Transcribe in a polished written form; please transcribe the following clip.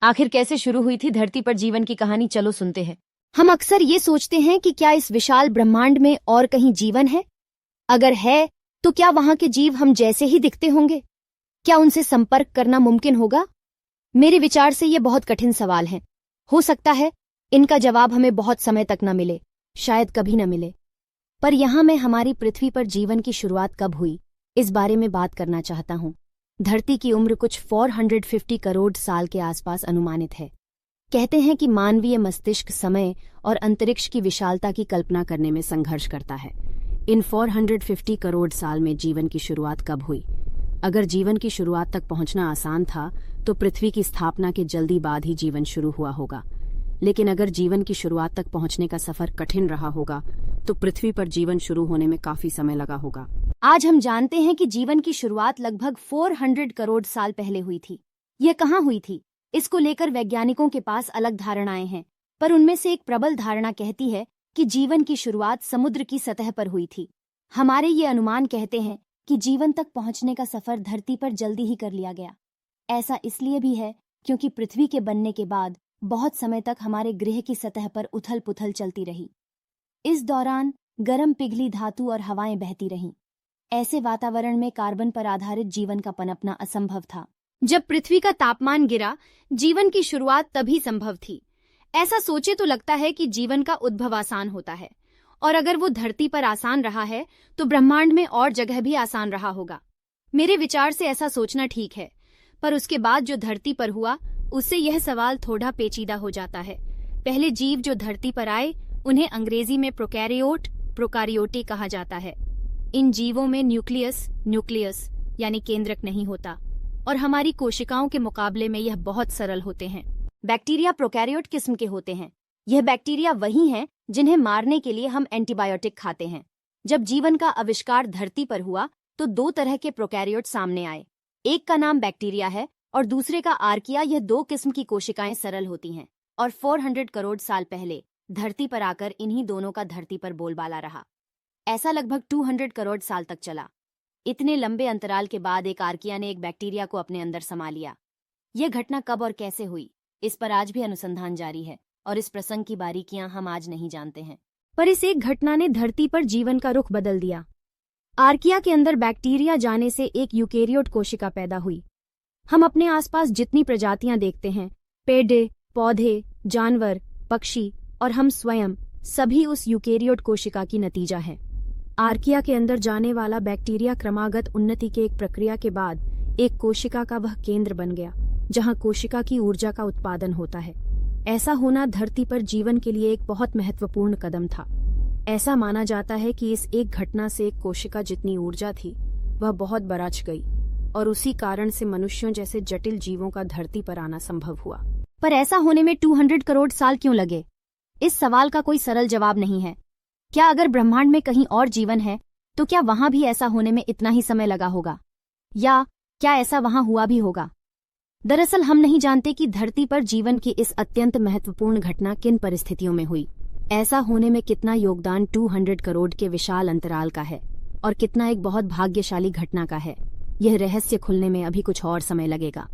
आखिर कैसे शुरू हुई थी धरती पर जीवन की कहानी, चलो सुनते हैं। हम अक्सर ये सोचते हैं कि क्या इस विशाल ब्रह्मांड में और कहीं जीवन है? अगर है तो क्या वहां के जीव हम जैसे ही दिखते होंगे? क्या उनसे संपर्क करना मुमकिन होगा? मेरे विचार से ये बहुत कठिन सवाल हैं। हो सकता है इनका जवाब हमें बहुत समय तक न मिले, शायद कभी न मिले। पर यहां मैं हमारी पृथ्वी पर जीवन की शुरुआत कब हुई, इस बारे में बात करना चाहता हूं। धरती की उम्र कुछ 450 करोड़ साल के आसपास अनुमानित है। कहते हैं कि मानवीय मस्तिष्क समय और अंतरिक्ष की विशालता की कल्पना करने में संघर्ष करता है। इन 450 करोड़ साल में जीवन की शुरुआत कब हुई? अगर जीवन की शुरुआत तक पहुंचना आसान था तो पृथ्वी की स्थापना के जल्दी बाद ही जीवन शुरू हुआ होगा। लेकिन अगर जीवन की शुरुआत तक पहुंचने का सफर कठिन रहा होगा तो पृथ्वी पर जीवन शुरू होने में काफी समय लगा होगा। आज हम जानते हैं कि जीवन की शुरुआत लगभग 400 करोड़ साल पहले हुई थी। यह कहाँ हुई थी, इसको लेकर वैज्ञानिकों के पास अलग धारणाएं हैं, पर उनमें से एक प्रबल धारणा कहती है कि जीवन की शुरुआत समुद्र की सतह पर हुई थी। हमारे ये अनुमान कहते हैं कि जीवन तक पहुंचने का सफर धरती पर जल्दी ही कर लिया गया। ऐसा इसलिए भी है क्योंकि पृथ्वी के बनने के बाद बहुत समय तक हमारे ग्रह की सतह पर उथल पुथल चलती रही। इस दौरान गर्म पिघली धातु और हवाएं बहती रहीं। ऐसे वातावरण में कार्बन पर आधारित जीवन का पनपना असंभव था। जब पृथ्वी का तापमान गिरा, जीवन की शुरुआत तभी संभव थी। ऐसा सोचे तो लगता है कि जीवन का उद्भव आसान होता है, और अगर वो धरती पर आसान रहा है तो ब्रह्मांड में और जगह भी आसान रहा होगा। मेरे विचार से ऐसा सोचना ठीक है, पर उसके बाद जो धरती पर हुआ उससे यह सवाल थोड़ा पेचीदा हो जाता है। पहले जीव जो धरती पर आए उन्हें अंग्रेजी में प्रोकारियोटी कहा जाता है। इन जीवों में न्यूक्लियस यानी केंद्रक नहीं होता, और हमारी कोशिकाओं के मुकाबले में यह बहुत सरल होते हैं। बैक्टीरिया प्रोकैरियोट किस्म के होते हैं। यह बैक्टीरिया वही हैं जिन्हें मारने के लिए हम एंटीबायोटिक खाते हैं। जब जीवन का आविष्कार धरती पर हुआ तो दो तरह के प्रोकैरियोट सामने आए। एक का नाम बैक्टीरिया है और दूसरे का आर्किया। यह दो किस्म की कोशिकाएं सरल होती हैं, और 400 करोड़ साल पहले धरती पर आकर इन्हीं दोनों का धरती पर बोलबाला रहा। ऐसा लगभग 200 करोड़ साल तक चला। इतने लंबे अंतराल के बाद एक आर्किया ने एक बैक्टीरिया को अपने अंदर समा लिया। यह घटना कब और कैसे हुई, इस पर आज भी अनुसंधान जारी है, और इस प्रसंग की बारीकियां हम आज नहीं जानते हैं। पर इस एक घटना ने धरती पर जीवन का रुख बदल दिया। आर्किया के अंदर बैक्टीरिया जाने से एक यूकेरियोट कोशिका पैदा हुई। हम अपने आसपास जितनी प्रजातियां देखते हैं, पेड़, पौधे, जानवर, पक्षी और हम स्वयं, सभी उस यूकेरियोट कोशिका की नतीजा है। आर्किया के अंदर जाने वाला बैक्टीरिया क्रमागत उन्नति के एक प्रक्रिया के बाद एक कोशिका का वह केंद्र बन गया जहां कोशिका की ऊर्जा का उत्पादन होता है। ऐसा होना धरती पर जीवन के लिए एक बहुत महत्वपूर्ण कदम था। ऐसा माना जाता है कि इस एक घटना से एक कोशिका जितनी ऊर्जा थी वह बहुत बरछ गई, और उसी कारण से मनुष्यों जैसे जटिल जीवों का धरती पर आना संभव हुआ। पर ऐसा होने में 200 करोड़ साल क्यों लगे? इस सवाल का कोई सरल जवाब नहीं है। क्या अगर ब्रह्मांड में कहीं और जीवन है तो क्या वहां भी ऐसा होने में इतना ही समय लगा होगा, या क्या ऐसा वहां हुआ भी होगा? दरअसल हम नहीं जानते कि धरती पर जीवन की इस अत्यंत महत्वपूर्ण घटना किन परिस्थितियों में हुई। ऐसा होने में कितना योगदान 200 करोड़ के विशाल अंतराल का है, और कितना एक बहुत भाग्यशाली घटना का है। यह रहस्य खुलने में अभी कुछ और समय लगेगा।